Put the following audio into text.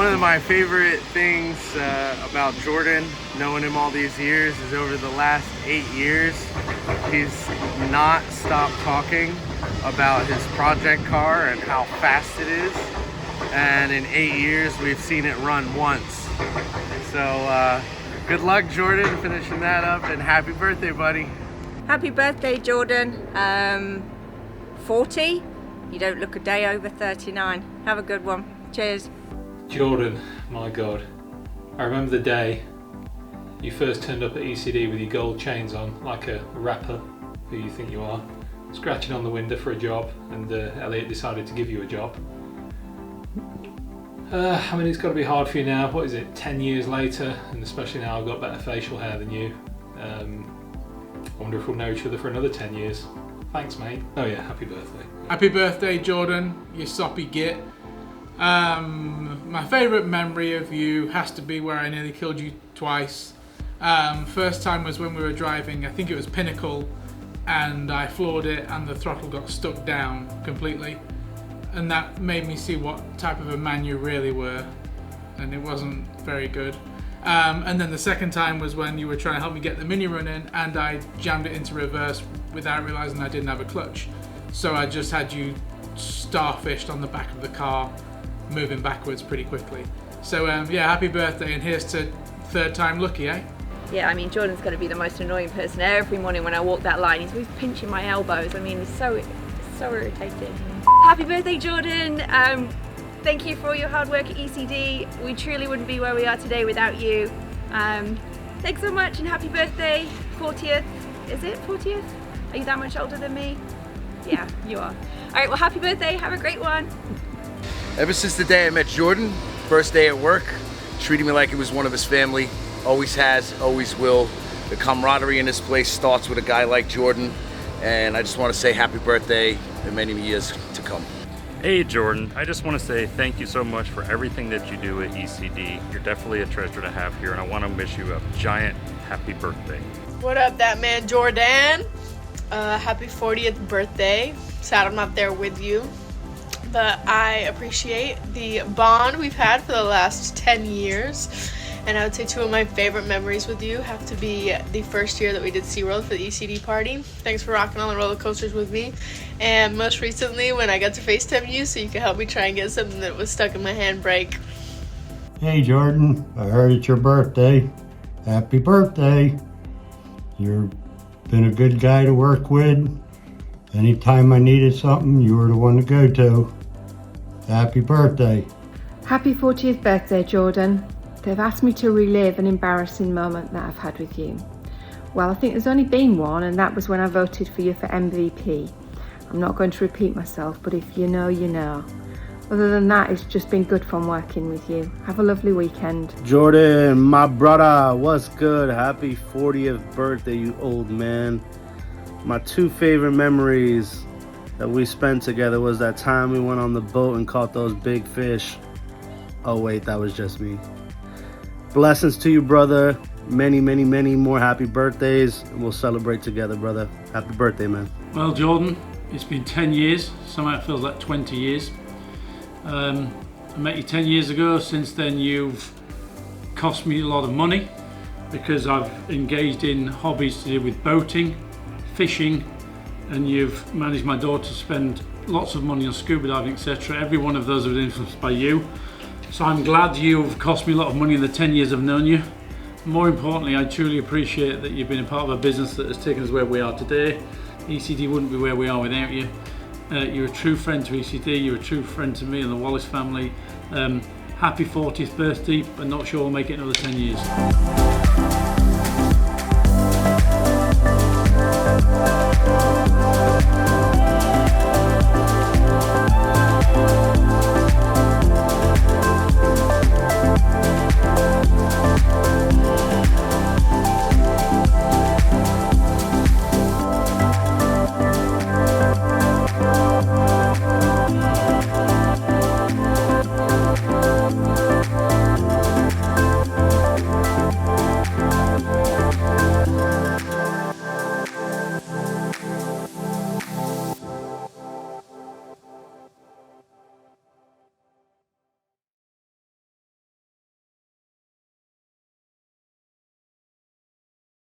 One of my favorite things about Jordan, knowing him all these years, is over the last 8 years, he's not stopped talking about his project car and how fast it is. And in 8 years, we've seen it run once. So good luck, Jordan, finishing that up, and happy birthday, buddy. Happy birthday, Jordan. 40? You don't look a day over 39. Have a good one. Cheers. Jordan, my God. I remember the day you first turned up at ECD with your gold chains on, like a rapper who you think you are, scratching on the window for a job, and Elliot decided to give you a job. I mean, it's got to be hard for you now. What is it, 10 years later, and especially now I've got better facial hair than you. I wonder if we'll know each other for another 10 years. Thanks, mate. Oh yeah, happy birthday. Happy birthday, Jordan, you soppy git. My favourite memory of you has to be where I nearly killed you twice. First time was when we were driving, I think it was Pinnacle, and I floored it and the throttle got stuck down completely. And that made me see what type of a man you really were, and it wasn't very good. And then the second time was when you were trying to help me get the Mini running, and I jammed it into reverse without realising I didn't have a clutch. So I just had you starfished on the back of the car, moving backwards pretty quickly. So yeah, happy birthday, and here's to third time lucky, eh? Yeah, I mean, Jordan's going to be the most annoying person every morning when I walk that line. He's always pinching my elbows. I mean, he's so irritating. Happy birthday, Jordan. Thank you for all your hard work at ECD. We truly wouldn't be where we are today without you. Thanks so much, and happy birthday, 40th. Is it 40th? Are you that much older than me? Yeah, you are. All right, well, happy birthday. Have a great one. Ever since the day I met Jordan, first day at work, treating me like it was one of his family. Always has, always will. The camaraderie in this place starts with a guy like Jordan, and I just want to say happy birthday and many years to come. Hey Jordan, I just want to say thank you so much for everything that you do at ECD. You're definitely a treasure to have here, and I want to wish you a giant happy birthday. What up, that man Jordan? Happy 40th birthday. Sad I'm not there with you, but I appreciate the bond we've had for the last 10 years. And I would say two of my favorite memories with you have to be the first year that we did SeaWorld for the ECD party. Thanks for rocking on the roller coasters with me. And most recently when I got to FaceTime you so you could help me try and get something that was stuck in my handbrake. Hey Jordan, I heard it's your birthday. Happy birthday. You've been a good guy to work with. Anytime I needed something, you were the one to go to. Happy birthday. Happy 40th birthday, Jordan. They've asked me to relive an embarrassing moment that I've had with you. Well, I think there's only been one, and that was when I voted for you for MVP. I'm not going to repeat myself, but if you know, you know. Other than that, it's just been good fun working with you. Have a lovely weekend. Jordan, my brother, what's good? Happy 40th birthday, you old man. My two favorite memories that we spent together was that time we went on the boat and caught those big fish. Oh wait, that was just me. Blessings to you, brother. Many, many, many more happy birthdays, and we'll celebrate together, brother. Happy birthday, man. Well, Jordan, it's been 10 years. Somehow it feels like 20 years. I met you 10 years ago. Since then, you've cost me a lot of money because I've engaged in hobbies to do with boating, fishing, and you've managed my daughter to spend lots of money on scuba diving, etc. Every one of those have been influenced by you. So I'm glad you've cost me a lot of money in the 10 years I've known you. More importantly, I truly appreciate that you've been a part of a business that has taken us where we are today. ECD wouldn't be where we are without you. You're a true friend to ECD, you're a true friend to me and the Wallace family. Happy 40th birthday, but not sure we'll make it another 10 years.